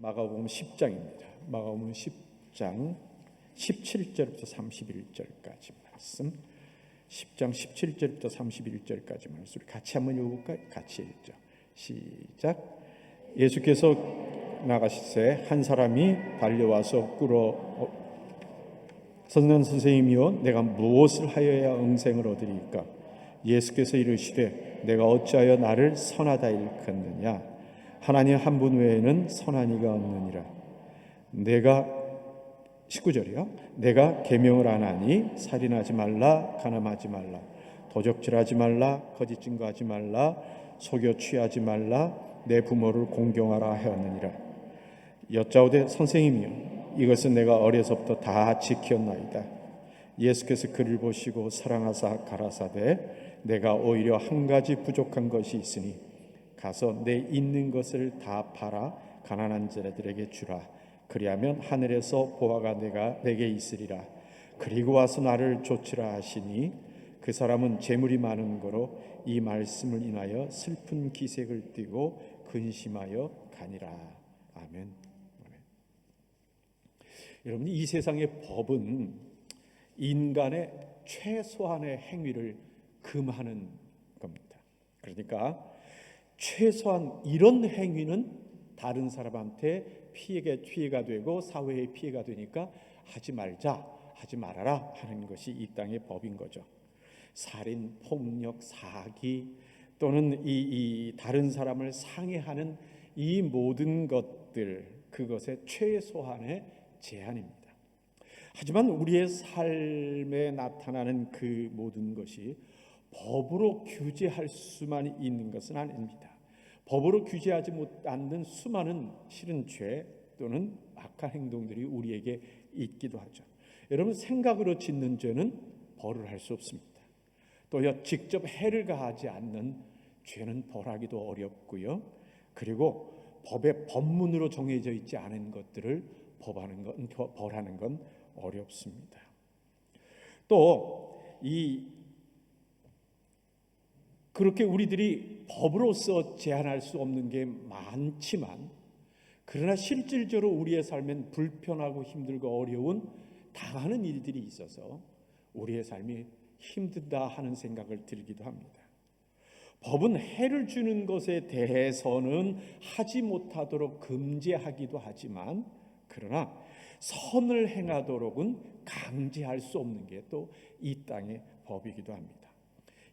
마가복음 10장입니다. 마가복음 10장 17절부터 31절까지 말씀. 10장 17절부터 31절까지 말씀. 우리 같이 한번 읽어볼까요? 같이 읽죠. 시작. 예수께서 나가시세 한 사람이 달려와서 꿇어 선생님이여 내가 무엇을 하여야 영생을 얻으리까? 예수께서 이르시되 내가 어찌하여 나를 선하다 일컫느냐? 하나님 한 분 외에는 선한 이가 없느니라. 내가 19절이요. 내가 계명을 안 하니 살인하지 말라, 간음하지 말라, 도적질하지 말라, 거짓 증거하지 말라, 속여 취하지 말라, 내 부모를 공경하라 하였느니라. 여짜오되 선생님이여 이것은 내가 어려서부터 다 지켰나이다. 예수께서 그를 보시고 사랑하사 가라사대 내가 오히려 한 가지 부족한 것이 있으니 가서 내 있는 것을 다 팔아 가난한 자들에게 주라. 그리하면 하늘에서 보화가 내게 있으리라. 그리고 와서 나를 좇으라 하시니 그 사람은 재물이 많은 거로 이 말씀을 인하여 슬픈 기색을 띠고 근심하여 가니라. 아멘. 여러분, 이 세상의 법은 인간의 최소한의 행위를 금하는 겁니다. 그러니까 최소한 이런 행위는 다른 사람한테 피해가 되고 사회에 피해가 되니까 하지 말자, 하지 말아라 하는 것이 이 땅의 법인 거죠. 살인, 폭력, 사기 또는 이 다른 사람을 상해하는 이 모든 것들, 그것의 최소한의 제한입니다. 하지만 우리의 삶에 나타나는 그 모든 것이 법으로 규제할 수만 있는 것은 아닙니다. 법으로 규제하지 않는 수많은 실은 죄 또는 악한 행동들이 우리에게 있기도 하죠. 여러분, 생각으로 짓는 죄는 벌을 할 수 없습니다. 또 직접 해를 가하지 않는 죄는 벌하기도 어렵고요. 그리고 법의 법문으로 정해져 있지 않은 것들을 벌하는 건 어렵습니다. 또 그렇게 우리들이 법으로서 제한할 수 없는 게 많지만, 그러나 실질적으로 우리의 삶엔 불편하고 힘들고 어려운 당하는 일들이 있어서 우리의 삶이 힘들다 하는 생각을 들기도 합니다. 법은 해를 주는 것에 대해서는 하지 못하도록 금지하기도 하지만, 그러나 선을 행하도록은 강제할 수 없는 게 또 이 땅의 법이기도 합니다.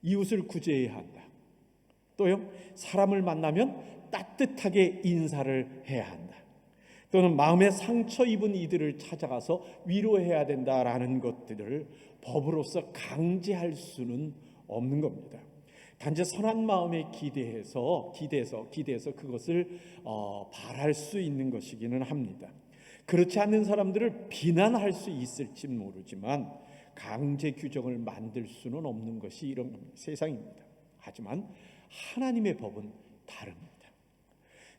이웃을 구제해야 한다. 또요, 사람을 만나면 따뜻하게 인사를 해야 한다. 또는 마음에 상처 입은 이들을 찾아가서 위로해야 된다라는 것들을 법으로서 강제할 수는 없는 겁니다. 단지 선한 마음에 기대해서 그것을 바랄 수 있는 것이기는 합니다. 그렇지 않는 사람들을 비난할 수 있을지 모르지만 강제 규정을 만들 수는 없는 것이 이런 세상입니다. 하지만 하나님의 법은 다릅니다.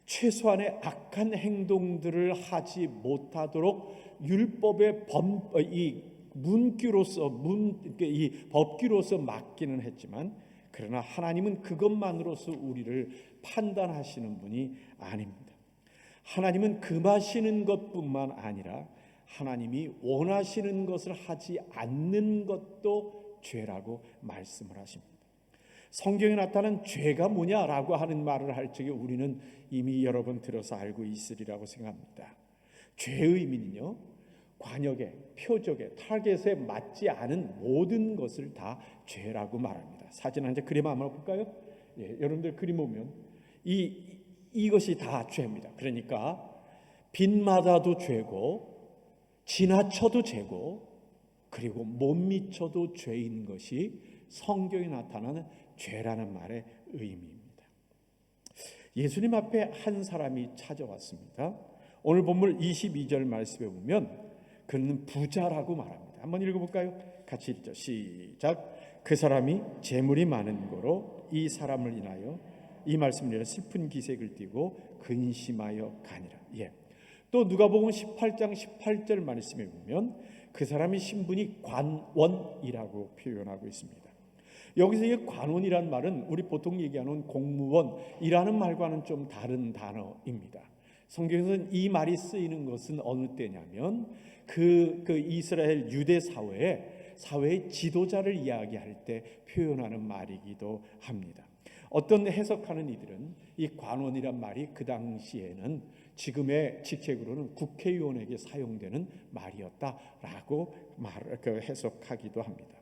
최소한의 악한 행동들을 하지 못하도록 율법의 이 법규로서 막기는 했지만, 그러나 하나님은 그것만으로서 우리를 판단하시는 분이 아닙니다. 하나님은 금하시는 것뿐만 아니라 하나님이 원하시는 것을 하지 않는 것도 죄라고 말씀을 하십니다. 성경에 나타난 죄가 뭐냐라고 하는 말을 할 적에 우리는 이미 여러 번 들어서 알고 있으리라고 생각합니다. 죄의 의미는요, 관역에, 표적에, 타겟에 맞지 않은 모든 것을 다 죄라고 말합니다. 사진 한 장 그림 한번 볼까요? 여러분들 그림 보면 이것이 다 죄입니다. 그러니까 빗맞아도 죄고, 지나쳐도 죄고, 그리고 못 미쳐도 죄인 것이 성경에 나타나는 죄라는 말의 의미입니다. 예수님 앞에 한 사람이 찾아왔습니다. 오늘 본문 22절 말씀에 보면 그는 부자라고 말합니다. 한번 읽어볼까요? 같이 읽죠. 시작. 그 사람이 재물이 많은 거로 이 사람을 인하여 이 말씀을 인하여 슬픈 기색을 띠고 근심하여 가니라. 또 누가복음 18장 18절 말씀에 보면 그 사람의 신분이 관원이라고 표현하고 있습니다. 여기서 이 관원이란 말은 우리 보통 얘기하는 공무원이라는 말과는 좀 다른 단어입니다. 성경에서는 이 말이 쓰이는 것은 어느 때냐면 그 이스라엘 유대 사회의 지도자를 이야기할 때 표현하는 말이기도 합니다. 어떤 해석하는 이들은 이 관원이란 말이 그 당시에는 지금의 직책으로는 국회의원에게 사용되는 말이었다라고 해석하기도 합니다.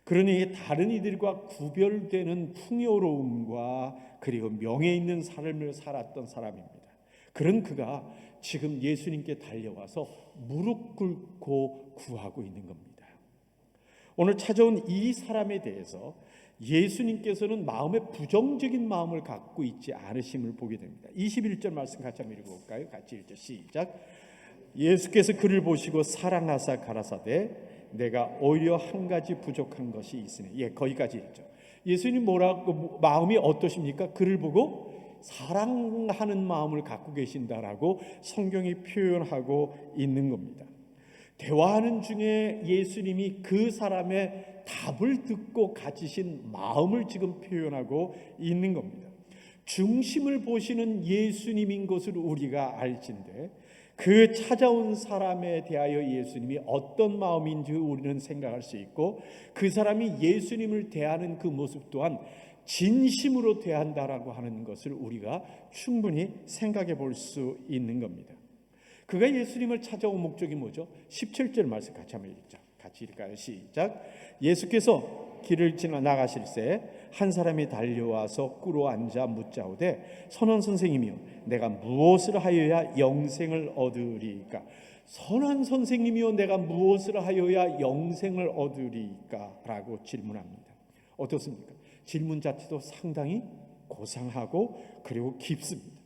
그러니 다른 이들과 구별되는 풍요로움과 그리고 명예 있는 삶을 살았던 사람입니다. 그런 그가 지금 예수님께 달려와서 무릎 꿇고 구하고 있는 겁니다. 오늘 찾아온 이 사람에 대해서 예수님께서는 마음에 부정적인 마음을 갖고 있지 않으심을 보게 됩니다. 21절 말씀 같이 한번 읽어볼까요? 같이 1절 시작. 예수께서 그를 보시고 사랑하사 가라사대 내가 오히려 한 가지 부족한 것이 있으니. 거기까지 읽죠. 예수님 뭐라고 마음이 어떠십니까? 그를 보고 사랑하는 마음을 갖고 계신다라고 성경이 표현하고 있는 겁니다. 대화하는 중에 예수님이 그 사람의 답을 듣고 가지신 마음을 지금 표현하고 있는 겁니다. 중심을 보시는 예수님인 것을 우리가 알진데 그 찾아온 사람에 대하여 예수님이 어떤 마음인지 우리는 생각할 수 있고 그 사람이 예수님을 대하는 그 모습 또한 진심으로 대한다라고 하는 것을 우리가 충분히 생각해 볼 수 있는 겁니다. 그가 예수님을 찾아온 목적이 뭐죠? 17절 말씀 같이 한번 읽자. 같이 읽을까요? 시작. 예수께서 길을 지나 나가실새 한 사람이 달려와서 꿇어 앉아 묻자오되 선원 선생님이여 내가 무엇을 하여야 영생을 얻으리까? 선한 선생님이여 내가 무엇을 하여야 영생을 얻으리까? 라고 질문합니다. 어떻습니까? 질문 자체도 상당히 고상하고 그리고 깊습니다.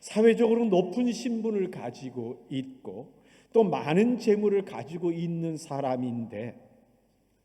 사회적으로 높은 신분을 가지고 있고 또 많은 재물을 가지고 있는 사람인데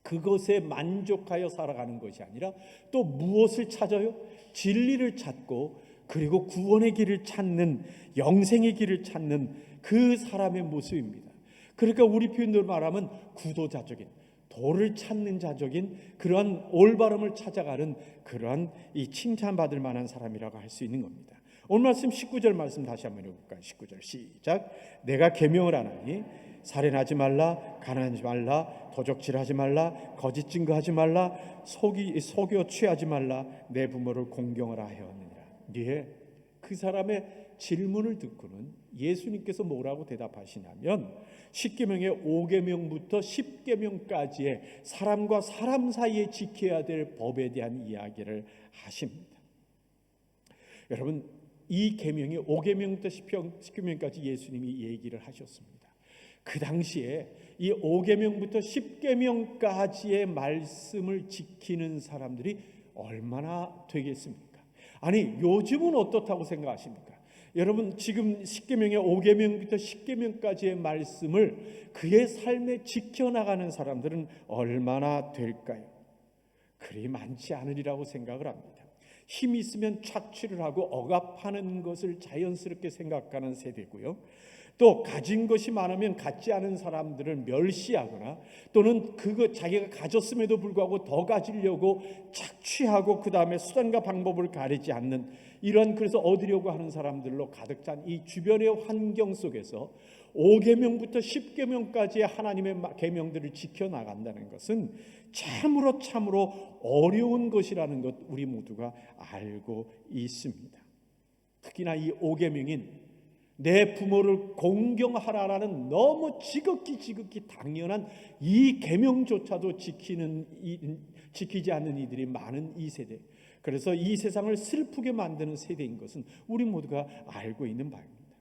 그것에 만족하여 살아가는 것이 아니라 또 무엇을 찾아요? 진리를 찾고 그리고 구원의 길을 찾는, 영생의 길을 찾는 그 사람의 모습입니다. 그러니까 우리 표현대로 말하면 구도자적인, 도를 찾는 자적인 그러한 올바름을 찾아가는 그러한 이 칭찬받을 만한 사람이라고 할 수 있는 겁니다. 오늘 말씀 19절 말씀 다시 한번 읽어볼까요? 19절 시작. 내가 계명을 하나니 살인하지 말라, 가난하지 말라, 도적질하지 말라, 거짓 증거하지 말라, 속여 취하지 말라, 내 부모를 공경하라 하였느니라. 그 사람의 질문을 듣고는 예수님께서 뭐라고 대답하시냐면 10계명의 5계명부터 10계명까지의 사람과 사람 사이에 지켜야 될 법에 대한 이야기를 하십니다. 여러분, 이 계명이 5계명부터 10계명까지 예수님이 얘기를 하셨습니다. 그 당시에 이 5계명부터 10계명까지의 말씀을 지키는 사람들이 얼마나 되겠습니까? 아니, 요즘은 어떻다고 생각하십니까? 여러분, 지금 10계명의 5계명부터 10계명까지의 말씀을 그의 삶에 지켜나가는 사람들은 얼마나 될까요? 그리 많지 않으리라고 생각을 합니다. 힘이 있으면 착취를 하고 억압하는 것을 자연스럽게 생각하는 세대고요. 또 가진 것이 많으면 갖지 않은 사람들을 멸시하거나 또는 자기가 가졌음에도 불구하고 더 가지려고 착취하고 그 다음에 수단과 방법을 가리지 않는 이런, 그래서 얻으려고 하는 사람들로 가득 찬 이 주변의 환경 속에서 5계명부터 10계명까지의 하나님의 계명들을 지켜나간다는 것은 참으로 어려운 것이라는 것 우리 모두가 알고 있습니다. 특히나 이 5계명인 내 부모를 공경하라라는 너무 지극히 당연한 이 계명조차도 지키지 않는 이들이 많은 이 세대, 그래서 이 세상을 슬프게 만드는 세대인 것은 우리 모두가 알고 있는 바입니다.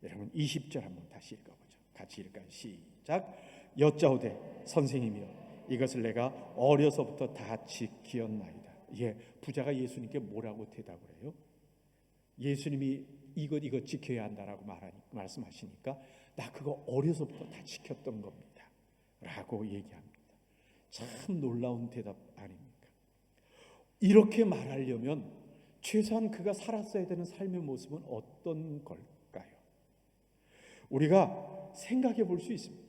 여러분, 20절 한번 다시 읽어보죠. 같이 읽을까요? 시작. 여짜오되 선생님이여 이것을 내가 어려서부터 다 지키었나이다. 부자가 예수님께 뭐라고 대답을 해요? 예수님이 이것 지켜야 한다라고 말씀하시니까 나 그거 어려서부터 다 지켰던 겁니다 라고 얘기합니다. 참 놀라운 대답 아닙니까? 이렇게 말하려면 최소한 그가 살았어야 되는 삶의 모습은 어떤 걸까요? 우리가 생각해 볼 수 있습니다.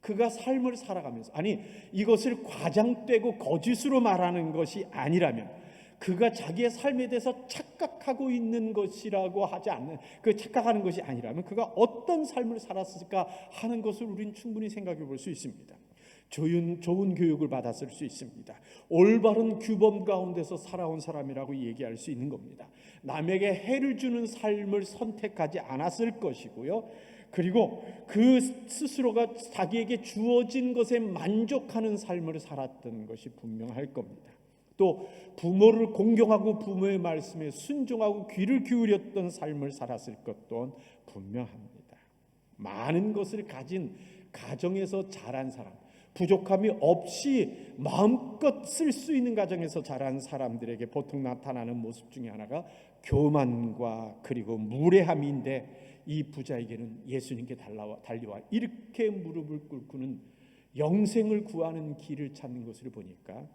그가 삶을 살아가면서, 아니 이것을 과장되고 거짓으로 말하는 것이 아니라면 그가 자기의 삶에 대해서 착각하고 있는 것이라고 하지 않는, 그 착각하는 것이 아니라면 그가 어떤 삶을 살았을까 하는 것을 우리는 충분히 생각해 볼 수 있습니다. 좋은 교육을 받았을 수 있습니다. 올바른 규범 가운데서 살아온 사람이라고 얘기할 수 있는 겁니다. 남에게 해를 주는 삶을 선택하지 않았을 것이고요. 그리고 그 스스로가 자기에게 주어진 것에 만족하는 삶을 살았던 것이 분명할 겁니다. 또 부모를 공경하고 부모의 말씀에 순종하고 귀를 기울였던 삶을 살았을 것 또한 분명합니다. 많은 것을 가진 가정에서 자란 사람, 부족함이 없이 마음껏 쓸 수 있는 가정에서 자란 사람들에게 보통 나타나는 모습 중에 하나가 교만과 그리고 무례함인데, 이 부자에게는 예수님께 달려와 이렇게 무릎을 꿇고는 영생을 구하는 길을 찾는 것을 보니까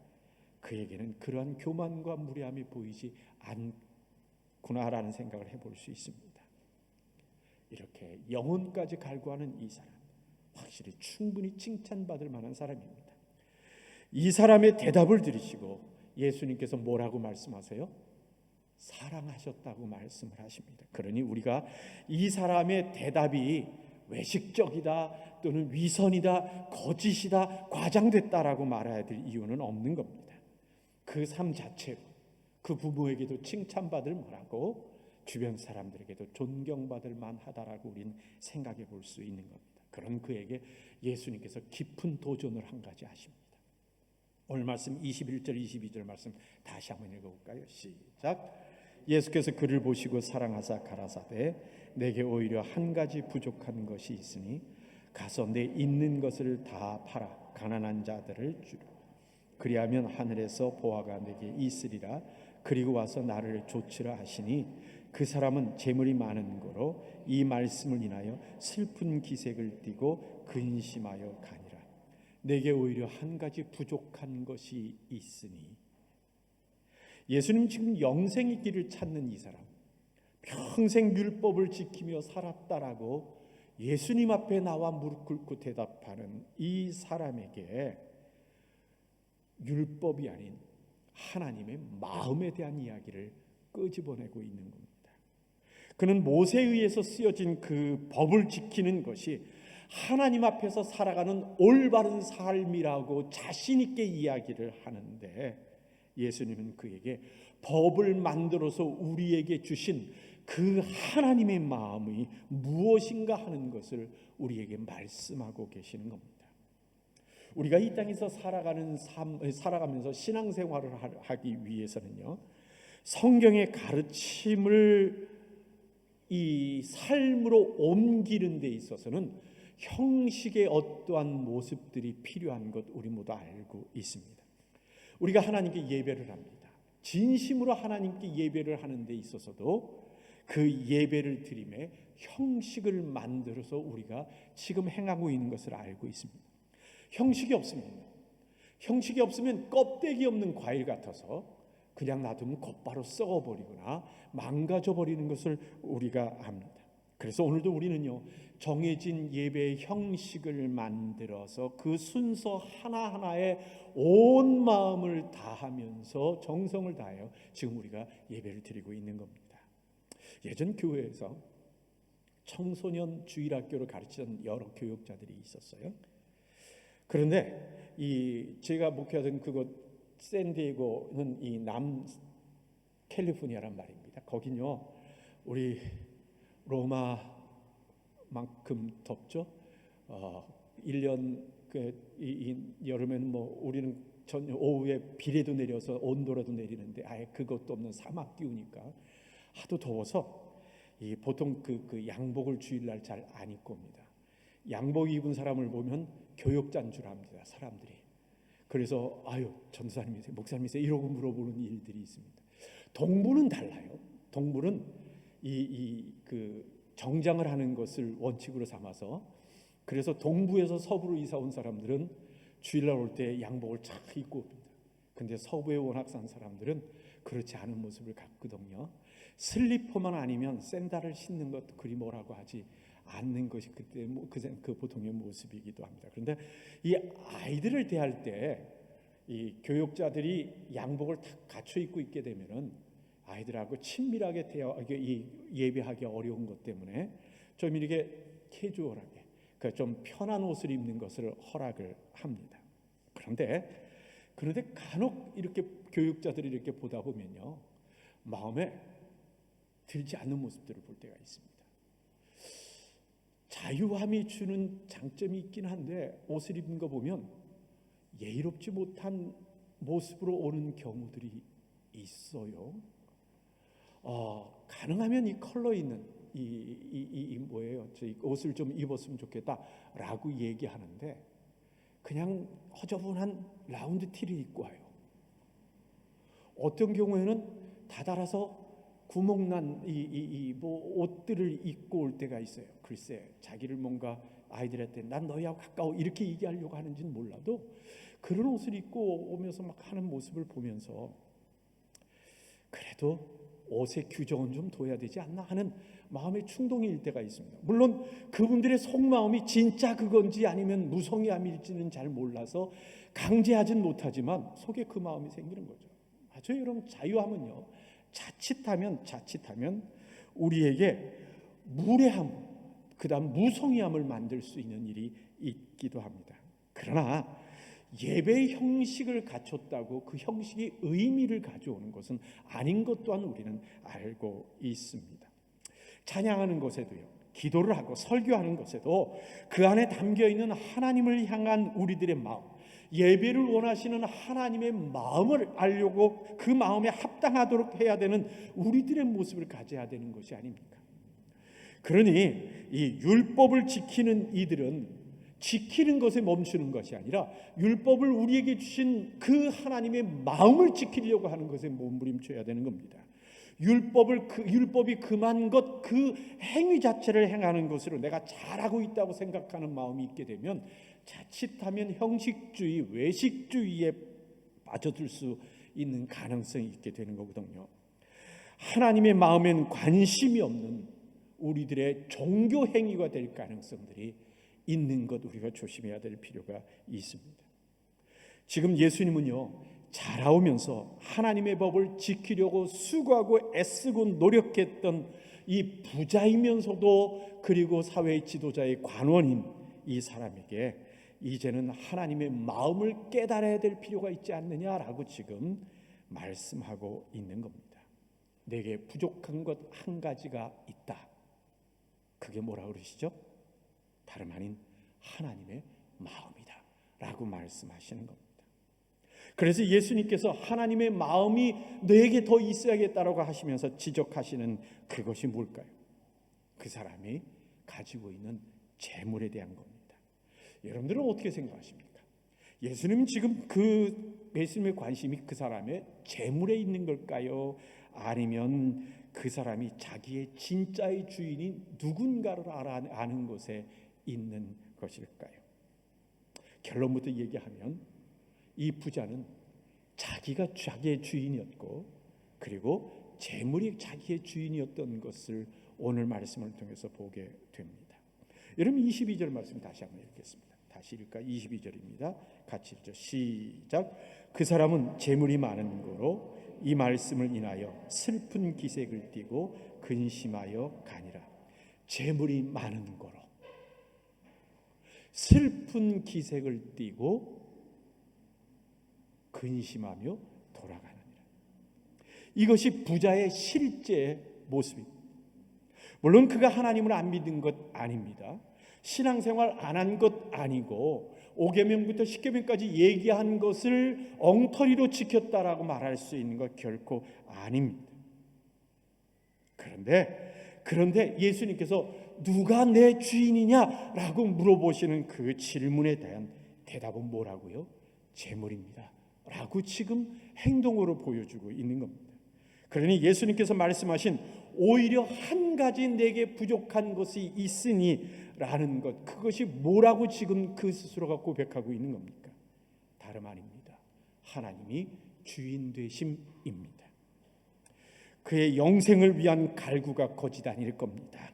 그에게는 그러한 교만과 무례함이 보이지 않구나라는 생각을 해볼 수 있습니다. 이렇게 영혼까지 갈구하는 이 사람, 확실히 충분히 칭찬받을 만한 사람입니다. 이 사람의 대답을 들으시고 예수님께서 뭐라고 말씀하세요? 사랑하셨다고 말씀을 하십니다. 그러니 우리가 이 사람의 대답이 외식적이다 또는 위선이다, 거짓이다, 과장됐다라고 말해야 될 이유는 없는 겁니다. 그 삶 자체로 그 부모에게도 칭찬받을 만하고 주변 사람들에게도 존경받을 만하다라고 우리는 생각해 볼 수 있는 겁니다. 그런 그에게 예수님께서 깊은 도전을 한 가지 하십니다. 오늘 말씀 21절 22절 말씀 다시 한번 읽어볼까요? 시작. 예수께서 그를 보시고 사랑하사 가라사대 내게 오히려 한 가지 부족한 것이 있으니 가서 내 있는 것을 다 팔아 가난한 자들을 주라. 그리하면 하늘에서 보화가 내게 있으리라. 그리고 와서 나를 좇으라 하시니 그 사람은 재물이 많은 거로 이 말씀을 인하여 슬픈 기색을 띠고 근심하여 가니라. 내게 오히려 한 가지 부족한 것이 있으니. 예수님 지금 영생의 길을 찾는 이 사람, 평생 율법을 지키며 살았다라고 예수님 앞에 나와 무릎 꿇고 대답하는 이 사람에게 율법이 아닌 하나님의 마음에 대한 이야기를 끄집어내고 있는 겁니다. 그는 모세에 의해서 쓰여진 그 법을 지키는 것이 하나님 앞에서 살아가는 올바른 삶이라고 자신 있게 이야기를 하는데, 예수님은 그에게 법을 만들어서 우리에게 주신 그 하나님의 마음이 무엇인가 하는 것을 우리에게 말씀하고 계시는 겁니다. 우리가 이 땅에서 살아가면서 신앙생활을 하기 위해서는요, 성경의 가르침을 이 삶으로 옮기는 데 있어서는 형식의 어떠한 모습들이 필요한 것 우리 모두 알고 있습니다. 우리가 하나님께 예배를 합니다. 진심으로 하나님께 예배를 하는 데 있어서도 그 예배를 드림에 형식을 만들어서 우리가 지금 행하고 있는 것을 알고 있습니다. 형식이 없습니다. 형식이 없으면 껍데기 없는 과일 같아서 그냥 놔두면 곧바로 썩어버리거나 망가져버리는 것을 우리가 압니다. 그래서 오늘도 우리는요, 정해진 예배의 형식을 만들어서 그 순서 하나하나에 온 마음을 다하면서 정성을 다하여 지금 우리가 예배를 드리고 있는 겁니다. 예전 교회에서 청소년 주일학교를 가르치던 여러 교육자들이 있었어요. 그런데 제가 목회하던 그곳 샌디에고는 이 남 캘리포니아란 말입니다. 거긴요, 우리 로마만큼 덥죠. 1년 이 여름에는 뭐 우리는 오후에 비례도 내려서 온도라도 내리는데 아예 그것도 없는 사막 기후니까 하도 더워서 보통 그 양복을 주일날 잘 안 입고 옵니다. 양복 입은 사람을 보면 교역자인 줄 압니다, 사람들이. 그래서 전도사님이세요, 목사님이세요 이러고 물어보는 일들이 있습니다. 동부는 달라요. 동부는 그 정장을 하는 것을 원칙으로 삼아서, 그래서 동부에서 서부로 이사 온 사람들은 주일날 올 때 양복을 착 입고 옵니다. 근데 서부에 워낙 산 사람들은 그렇지 않은 모습을 갖거든요. 슬리퍼만 아니면 샌들을 신는 것도 그리 뭐라고 하지 않는 것이 그때 그 보통의 모습이기도 합니다. 그런데 이 아이들을 대할 때 이 교육자들이 양복을 다 갖춰 입고 있게 되면은 아이들하고 친밀하게 예배하기 어려운 것 때문에 좀 이렇게 캐주얼하게 좀 편한 옷을 입는 것을 허락을 합니다. 그런데 간혹 이렇게 교육자들이 이렇게 보다 보면요, 마음에 들지 않는 모습들을 볼 때가 있습니다. 자유함이 주는 장점이 있긴 한데 옷을 입는 거 보면 예의롭지 못한 모습으로 오는 경우들이 있어요. 가능하면 이 컬러 있는 뭐예요? 저 옷을 좀 입었으면 좋겠다라고 얘기하는데 그냥 허저분한 라운드 티를 입고 와요. 어떤 경우에는 다달아서 구멍난 뭐 옷들을 입고 올 때가 있어요. 글쎄, 자기를 뭔가 아이들한테 난 너희하고 가까워 이렇게 얘기하려고 하는지는 몰라도 그런 옷을 입고 오면서 막 하는 모습을 보면서 그래도 옷의 규정은 좀 둬야 되지 않나 하는 마음의 충동이 일 때가 있습니다. 물론 그분들의 속마음이 진짜 그건지 아니면 무성의함일지는 잘 몰라서 강제하진 못하지만 속에 그 마음이 생기는 거죠. 맞아요, 여러분. 자유함은요, 자칫하면 우리에게 무례함, 그다음 무성의함을 만들 수 있는 일이 있기도 합니다. 그러나 예배의 형식을 갖췄다고 그 형식이 의미를 가져오는 것은 아닌 것 또한 우리는 알고 있습니다. 찬양하는 것에도요, 기도를 하고 설교하는 것에도 그 안에 담겨있는 하나님을 향한 우리들의 마음, 예배를 원하시는 하나님의 마음을 알려고 그 마음에 합당하도록 해야 되는 우리들의 모습을 가져야 되는 것이 아닙니까? 그러니 이 율법을 지키는 이들은 지키는 것에 멈추는 것이 아니라 율법을 우리에게 주신 그 하나님의 마음을 지키려고 하는 것에 몸부림쳐야 되는 겁니다. 율법이 금한 것, 그 행위 자체를 행하는 것으로 내가 잘하고 있다고 생각하는 마음이 있게 되면 자칫하면 형식주의, 외식주의에 빠져들 수 있는 가능성이 있게 되는 거거든요. 하나님의 마음엔 관심이 없는 우리들의 종교 행위가 될 가능성들이 있는 것 우리가 조심해야 될 필요가 있습니다. 지금 예수님은요, 자라오면서 하나님의 법을 지키려고 수고하고 애쓰고 노력했던 이 부자이면서도 그리고 사회의 지도자의 관원인 이 사람에게 이제는 하나님의 마음을 깨달아야 될 필요가 있지 않느냐라고 지금 말씀하고 있는 겁니다. 내게 부족한 것 한 가지가 있다. 그게 뭐라 그러시죠? 다름 아닌 하나님의 마음이다 라고 말씀하시는 겁니다. 그래서 예수님께서 하나님의 마음이 너에게 더 있어야겠다라고 하시면서 지적하시는 그것이 뭘까요? 그 사람이 가지고 있는 재물에 대한 겁니다. 여러분들은 어떻게 생각하십니까? 예수님은 지금 예수님의 관심이 그 사람의 재물에 있는 걸까요? 아니면 그 사람이 자기의 진짜의 주인이 누군가를 아는 것에 있는 것일까요? 결론부터 얘기하면 이 부자는 자기가 자기의 주인이었고 그리고 재물이 자기의 주인이었던 것을 오늘 말씀을 통해서 보게 됩니다. 여러분 22절 말씀 다시 한번 읽겠습니다. 다시 읽을까? 22절입니다. 같이 읽죠. 시작. 그 사람은 재물이 많은 거로 이 말씀을 인하여 슬픈 기색을 띠고 근심하여 가니라. 재물이 많은 거로 슬픈 기색을 띠고 근심하며 돌아가느니라. 이것이 부자의 실제 모습입니다. 물론 그가 하나님을 안 믿은 것 아닙니다. 신앙생활 안 한 것 아니고 5계명부터 10계명까지 얘기한 것을 엉터리로 지켰다라고 말할 수 있는 것 결코 아닙니다. 그런데 예수님께서 누가 내 주인이냐라고 물어보시는 그 질문에 대한 대답은 뭐라고요? 재물입니다 라고 지금 행동으로 보여주고 있는 겁니다. 그러니 예수님께서 말씀하신 오히려 한 가지 내게 부족한 것이 있으니 라는 것, 그것이 뭐라고 지금 그 스스로가 고백하고 있는 겁니까? 다름 아닙니다. 하나님이 주인 되심입니다. 그의 영생을 위한 갈구가 거짓 아닐 겁니다.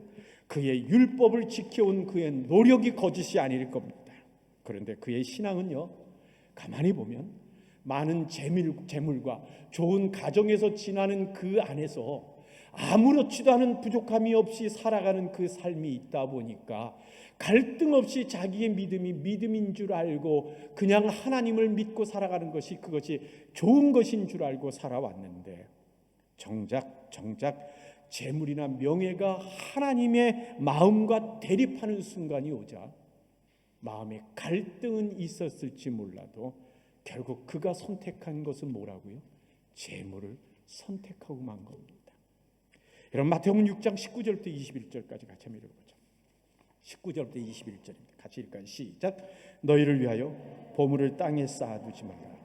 그의 율법을 지켜온 그의 노력이 거짓이 아닐 겁니다. 그런데 그의 신앙은요, 가만히 보면 많은 재물과 좋은 가정에서 지나는 그 안에서 아무렇지도 않은 부족함이 없이 살아가는 그 삶이 있다 보니까 갈등 없이 자기의 믿음이 믿음인 줄 알고 그냥 하나님을 믿고 살아가는 것이 그것이 좋은 것인 줄 알고 살아왔는데 정작 재물이나 명예가 하나님의 마음과 대립하는 순간이 오자 마음에 갈등은 있었을지 몰라도 결국 그가 선택한 것은 뭐라고요? 재물을 선택하고 만 겁니다. 여러분 마태복음 6장 19절부터 21절까지 같이 한번 읽어보죠. 19절부터 21절입니다. 같이 읽을까요? 시작. 너희를 위하여 보물을 땅에 쌓아두지 말라.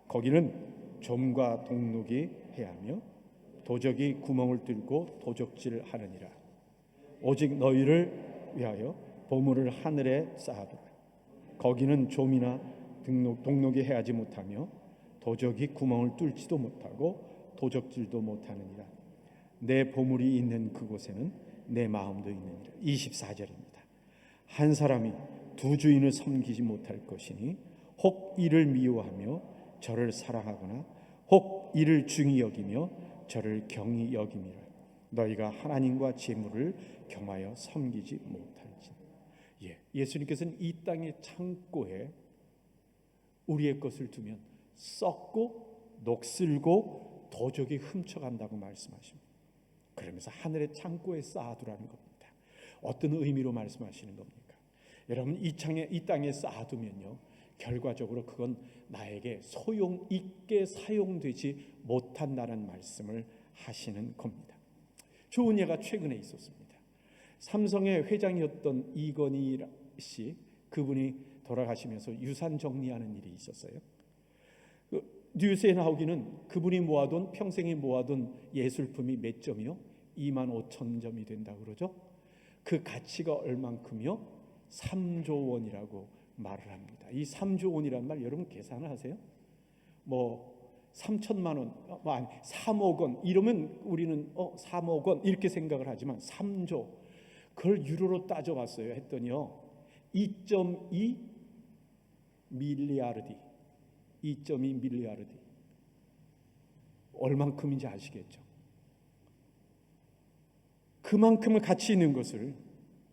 거기는 좀과 동록이 해하며 도적이 구멍을 뚫고 도적질을 하느니라. 오직 너희를 위하여 보물을 하늘에 쌓아두라. 거기는 좀이나 동록이 해하지 못하며 도적이 구멍을 뚫지도 못하고 도적질도 못하느니라. 내 보물이 있는 그곳에는 내 마음도 있느니라. 24절입니다. 한 사람이 두 주인을 섬기지 못할 것이니 혹 이를 미워하며 저를 사랑하거나 혹 이를 중히 여기며 저를 경히 여김이라. 너희가 하나님과 재물을 겸하여 섬기지 못할지. 예수님께서는 이 땅의 창고에 우리의 것을 두면 썩고 녹슬고 도적이 훔쳐간다고 말씀하십니다. 그러면서 하늘의 창고에 쌓아두라는 겁니다. 어떤 의미로 말씀하시는 겁니까? 여러분 이 땅에 쌓아두면요 결과적으로 그건 나에게 소용 있게 사용되지 못한다는 말씀을 하시는 겁니다. 좋은 예가 최근에 있었습니다. 삼성의 회장이었던 이건희 씨, 그분이 돌아가시면서 유산 정리하는 일이 있었어요. 뉴스에 나오기는 그분이 평생에 모아둔 예술품이 몇 점이요? 25,000점이 된다고 그러죠. 그 가치가 얼만큼이요? 3조 원이라고 말을 합니다. 이 3조 원이란 말 여러분 계산을 하세요? 3천만 원, 3억 원 이러면 우리는 3억 원 이렇게 생각을 하지만 3조 그걸 유로로 따져봤어요. 했더니요 2.2 밀리아르디 2.2 밀리아르디 얼만큼인지 아시겠죠? 그만큼의 가치 있는 것을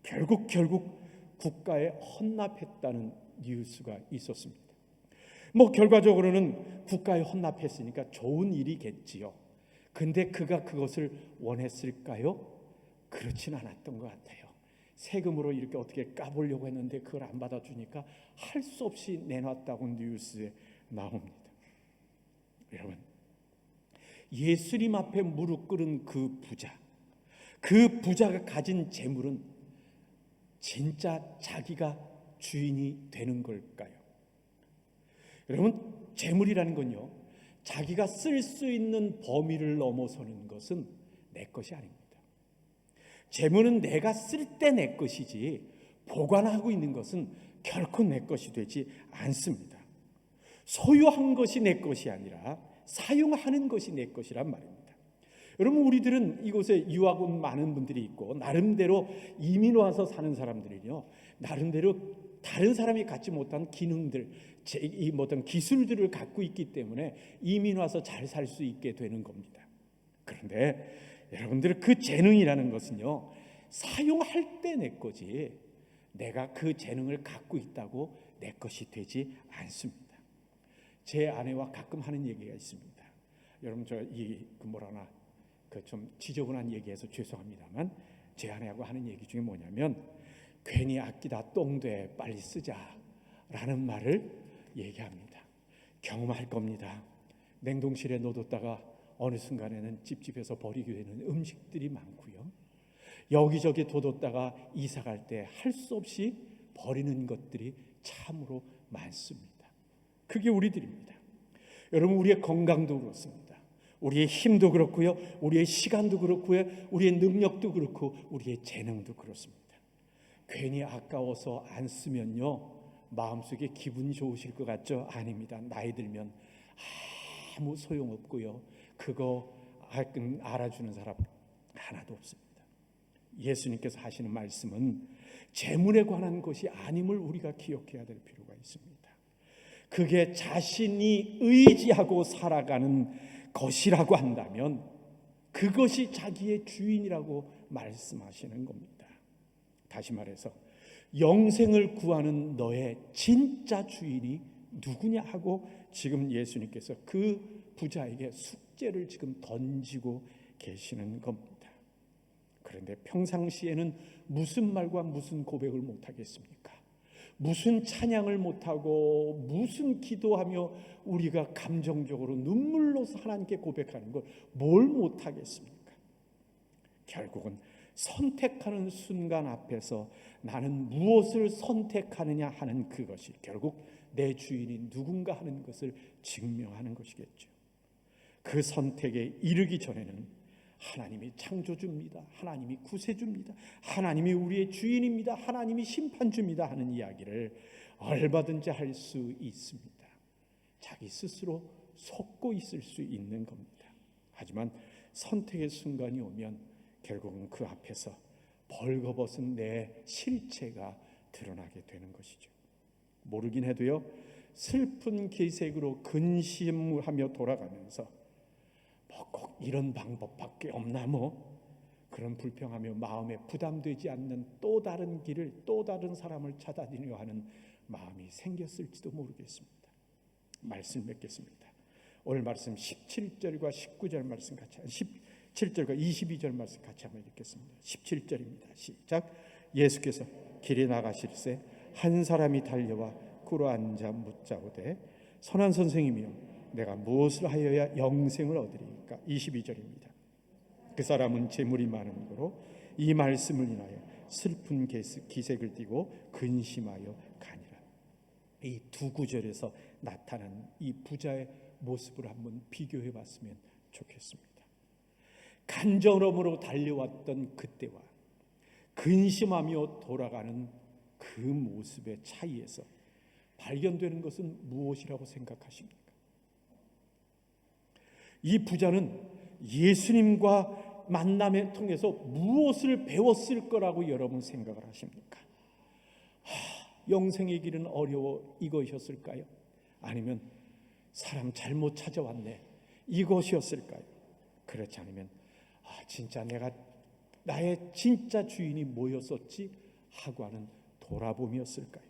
결국 국가에 헌납했다는 뉴스가 있었습니다. 결과적으로는 국가에 헌납했으니까 좋은 일이겠지요. 근데 그가 그것을 원했을까요? 그렇진 않았던 것 같아요. 세금으로 이렇게 어떻게 까보려고 했는데 그걸 안 받아주니까 할 수 없이 내놨다고 뉴스에 나옵니다. 여러분 예수님 앞에 무릎 꿇은 그 부자가 가진 재물은 진짜 자기가 주인이 되는 걸까요? 여러분 재물이라는 건요 자기가 쓸 수 있는 범위를 넘어서는 것은 내 것이 아닙니다. 재물은 내가 쓸 때 내 것이지 보관하고 있는 것은 결코 내 것이 되지 않습니다. 소유한 것이 내 것이 아니라 사용하는 것이 내 것이란 말입니다. 여러분 우리들은 이곳에 유학 온 많은 분들이 있고 나름대로 이민 와서 사는 사람들이요 나름대로 다른 사람이 갖지 못한 기능들, 어떤 기술들을 갖고 있기 때문에 이민 와서 잘 살 수 있게 되는 겁니다. 그런데 여러분들 그 재능이라는 것은요 사용할 때 내 거지 내가 그 재능을 갖고 있다고 내 것이 되지 않습니다. 제 아내와 가끔 하는 얘기가 있습니다. 여러분 좀 지저분한 얘기해서 죄송합니다만 제 아내하고 하는 얘기 중에 뭐냐면 괜히 아끼다 똥돼 빨리 쓰자라는 말을 얘기합니다. 경험할 겁니다. 냉동실에 넣어뒀다가 어느 순간에는 찝찝해서 버리게 되는 음식들이 많고요. 여기저기 둬뒀다가 이사 갈 때 할 수 없이 버리는 것들이 참으로 많습니다. 그게 우리들입니다. 여러분 우리의 건강도 그렇습니다. 우리의 힘도 그렇고요. 우리의 시간도 그렇고요. 우리의 능력도 그렇고 우리의 재능도 그렇습니다. 괜히 아까워서 안 쓰면요 마음속에 기분이 좋으실 것 같죠? 아닙니다. 나이 들면 아무 소용없고요. 그거 알아주는 사람 하나도 없습니다. 예수님께서 하시는 말씀은 재물에 관한 것이 아님을 우리가 기억해야 될 필요가 있습니다. 그게 자신이 의지하고 살아가는 것이라고 한다면 그것이 자기의 주인이라고 말씀하시는 겁니다. 다시 말해서 영생을 구하는 너의 진짜 주인이 누구냐 하고 지금 예수님께서 그 부자에게 숙제를 지금 던지고 계시는 겁니다. 그런데 평상시에는 무슨 말과 무슨 고백을 못하겠습니까? 무슨 찬양을 못하고 무슨 기도하며 우리가 감정적으로 눈물로서 하나님께 고백하는 걸 뭘 못하겠습니까? 결국은 선택하는 순간 앞에서 나는 무엇을 선택하느냐 하는 그것이 결국 내 주인이 누군가 하는 것을 증명하는 것이겠죠. 그 선택에 이르기 전에는 하나님이 창조주입니다. 하나님이 구세주입니다. 하나님이 우리의 주인입니다. 하나님이 심판주입니다 하는 이야기를 얼마든지 할 수 있습니다. 자기 스스로 속고 있을 수 있는 겁니다. 하지만 선택의 순간이 오면 결국은 그 앞에서 벌거벗은 내 실체가 드러나게 되는 것이죠. 모르긴 해도요, 슬픈 기색으로 근심하며 돌아가면서 꼭 이런 방법밖에 없나 그런 불평하며 마음에 부담되지 않는 또 다른 길을 또 다른 사람을 찾아다니려 하는 마음이 생겼을지도 모르겠습니다. 말씀 맺겠습니다. 오늘 말씀 17절과 19절 말씀 같이 17절과 22절 말씀 같이 한번 읽겠습니다. 17절입니다. 시작. 예수께서 길에 나가실새 한 사람이 달려와 꿇어앉아 묻자오되 선한 선생님이여 내가 무엇을 하여야 영생을 얻으리까? 22절입니다. 그 사람은 재물이 많은 거로 이 말씀을 인하여 슬픈 기색을 띠고 근심하여 가니라. 이 두 구절에서 나타난 이 부자의 모습을 한번 비교해 봤으면 좋겠습니다. 간절함으로 달려왔던 그때와 근심하며 돌아가는 그 모습의 차이에서 발견되는 것은 무엇이라고 생각하십니까? 이 부자는 예수님과 만남을 통해서 무엇을 배웠을 거라고 여러분 생각을 하십니까? 영생의 길은 어려워 이것이었을까요? 아니면 사람 잘못 찾아왔네 이것이었을까요? 그렇지 않으면 진짜 내가 나의 진짜 주인이 뭐였었지 하고 하는 돌아봄이었을까요?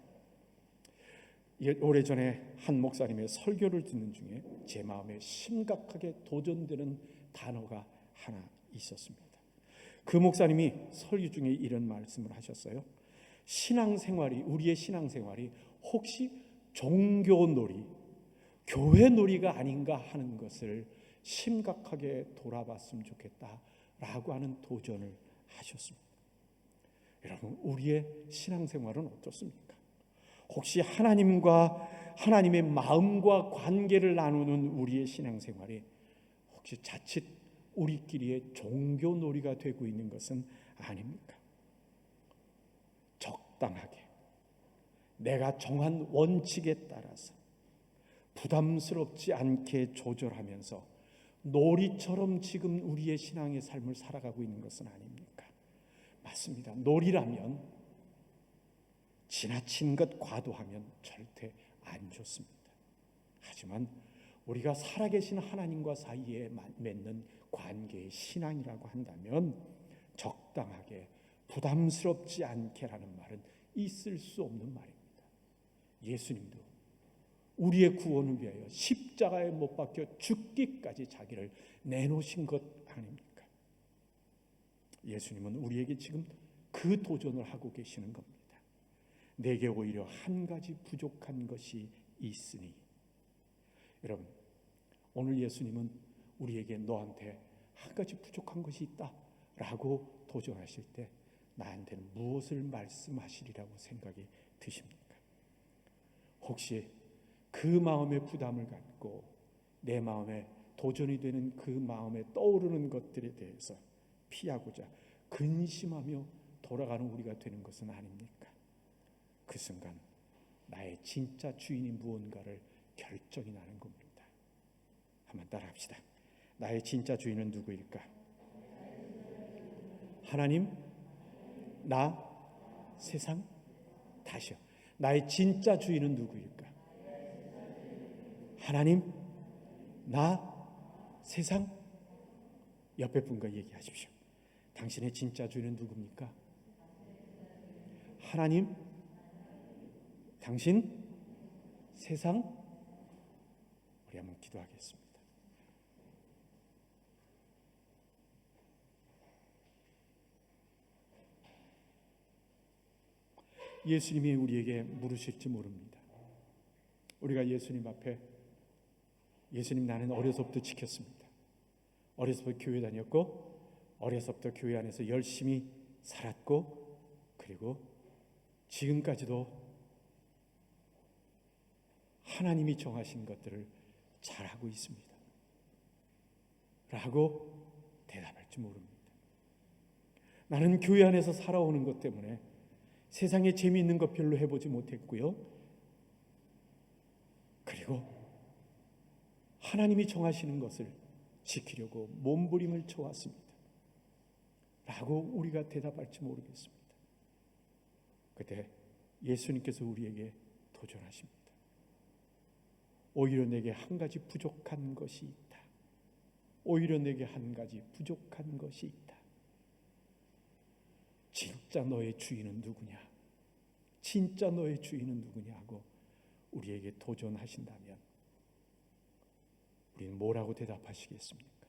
오래전에 한 목사님의 설교를 듣는 중에 제 마음에 심각하게 도전되는 단어가 하나 있었습니다. 그 목사님이 설교 중에 이런 말씀을 하셨어요. 우리의 신앙생활이 혹시 종교놀이, 교회놀이가 아닌가 하는 것을 심각하게 돌아봤으면 좋겠다라고 하는 도전을 하셨습니다. 여러분, 우리의 신앙생활은 어떻습니까? 혹시 하나님의 마음과 관계를 나누는 우리의 신앙생활이 혹시 자칫 우리끼리의 종교놀이가 되고 있는 것은 아닙니까? 적당하게 내가 정한 원칙에 따라서 부담스럽지 않게 조절하면서 놀이처럼 지금 우리의 신앙의 삶을 살아가고 있는 것은 아닙니까? 맞습니다. 놀이라면 지나친 것 과도하면 절대 안 좋습니다. 하지만 우리가 살아계신 하나님과 사이에 맺는 관계의 신앙이라고 한다면 적당하게 부담스럽지 않게라는 말은 있을 수 없는 말입니다. 예수님도 우리의 구원을 위하여 십자가에 못 박혀 죽기까지 자기를 내놓으신 것 아닙니까? 예수님은 우리에게 지금 그 도전을 하고 계시는 겁니다. 내게 오히려 한 가지 부족한 것이 있으니. 여러분, 오늘 예수님은 우리에게 너한테 한 가지 부족한 것이 있다 라고 도전하실 때 나한테는 무엇을 말씀하시리라고 생각이 드십니까? 혹시 그 마음의 부담을 갖고 내 마음에 도전이 되는 그 마음에 떠오르는 것들에 대해서 피하고자 근심하며 돌아가는 우리가 되는 것은 아닙니까? 그 순간 나의 진짜 주인이 무언가를 결정이 나는 겁니다. 한번 따라합시다. 나의 진짜 주인은 누구일까? 하나님, 나, 세상? 다시요. 나의 진짜 주인은 누구일까? 하나님, 나, 세상. 옆에 분과 얘기하십시오. 당신의 진짜 주인은 누굽니까? 하나님, 당신, 세상. 우리 한번 기도하겠습니다. 예수님이 우리에게 물으실지 모릅니다. 우리가 예수님 앞에, 예수님, 나는 어려서부터 지켰습니다. 어려서부터 교회 다녔고, 어려서부터 교회 안에서 열심히 살았고, 그리고 지금까지도 하나님이 정하신 것들을 잘하고 있습니다 라고 대답할지 모릅니다. 나는 교회 안에서 살아오는 것 때문에 세상에 재미있는 것 별로 해보지 못했고요, 그리고 하나님이 정하시는 것을 지키려고 몸부림을 쳐왔습니다 라고 우리가 대답할지 모르겠습니다. 그때 예수님께서 우리에게 도전하십니다. 오히려 내게 한 가지 부족한 것이 있다. 오히려 내게 한 가지 부족한 것이 있다. 진짜 너의 주인은 누구냐? 진짜 너의 주인은 누구냐 하고 우리에게 도전하신다면 우리는 뭐라고 대답하시겠습니까?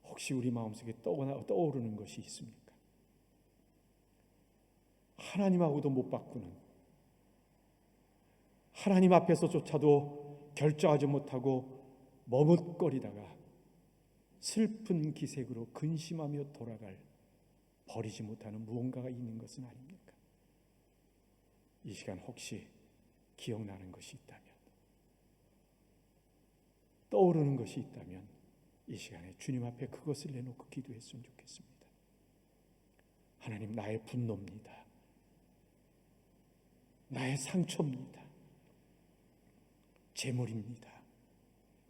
혹시 우리 마음속에 떠오르는 것이 있습니까? 하나님하고도 못 바꾸는, 하나님 앞에서조차도 결정하지 못하고 머뭇거리다가 슬픈 기색으로 근심하며 돌아갈 버리지 못하는 무언가가 있는 것은 아닙니까? 이 시간 혹시 기억나는 것이 있다면, 떠오르는 것이 있다면 이 시간에 주님 앞에 그것을 내놓고 기도했으면 좋겠습니다. 하나님, 나의 분노입니다. 나의 상처입니다. 재물입니다.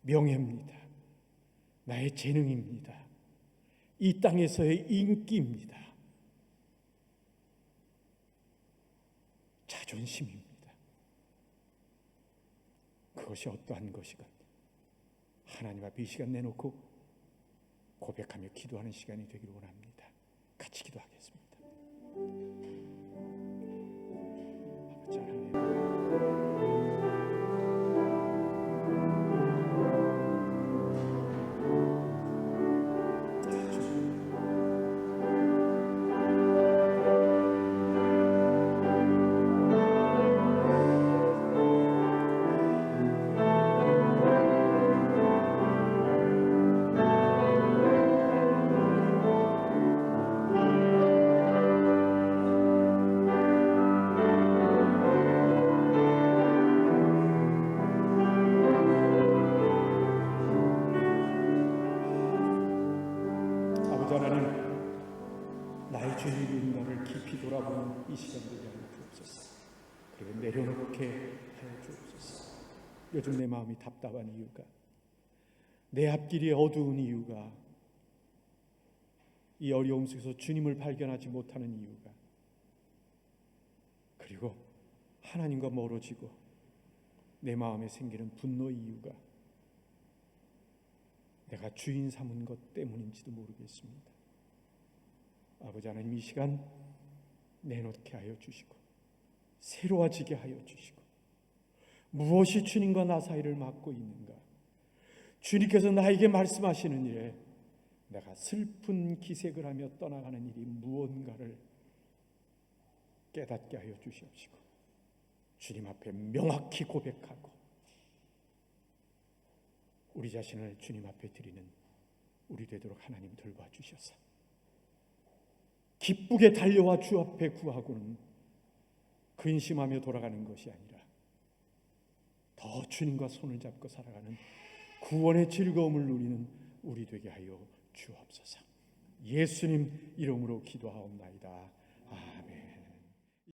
명예입니다. 나의 재능입니다. 이 땅에서의 인기입니다. 자존심입니다. 그것이 어떠한 것이건 하나님 앞에 이 시간 내놓고 고백하며 기도하는 시간이 되기를 원합니다. 같이 기도하겠습니다. 아버지 하나님, 나의 죄의 누군가를 깊이 돌아보는 이 시간 되게 하여 주옵소서. 그리고 내려놓게 하여 주옵소서. 요즘 내 마음이 답답한 이유가, 내 앞길이 어두운 이유가, 이 어려움 속에서 주님을 발견하지 못하는 이유가, 그리고 하나님과 멀어지고 내 마음에 생기는 분노의 이유가 내가 주인 삼은 것 때문인지도 모르겠습니다. 아버지 하나님, 이 시간 내놓게 하여 주시고 새로워지게 하여 주시고, 무엇이 주님과 나 사이를 막고 있는가, 주님께서 나에게 말씀하시는 일에 내가 슬픈 기색을 하며 떠나가는 일이 무언가를 깨닫게 하여 주시옵시고, 주님 앞에 명확히 고백하고 우리 자신을 주님 앞에 드리는 우리 되도록 하나님 돌봐주셔서 기쁘게 달려와 주 앞에 구하고는 근심하며 돌아가는 것이 아니라 더 주님과 손을 잡고 살아가는 구원의 즐거움을 누리는 우리 되게 하여 주옵소서. 예수님 이름으로 기도하옵나이다.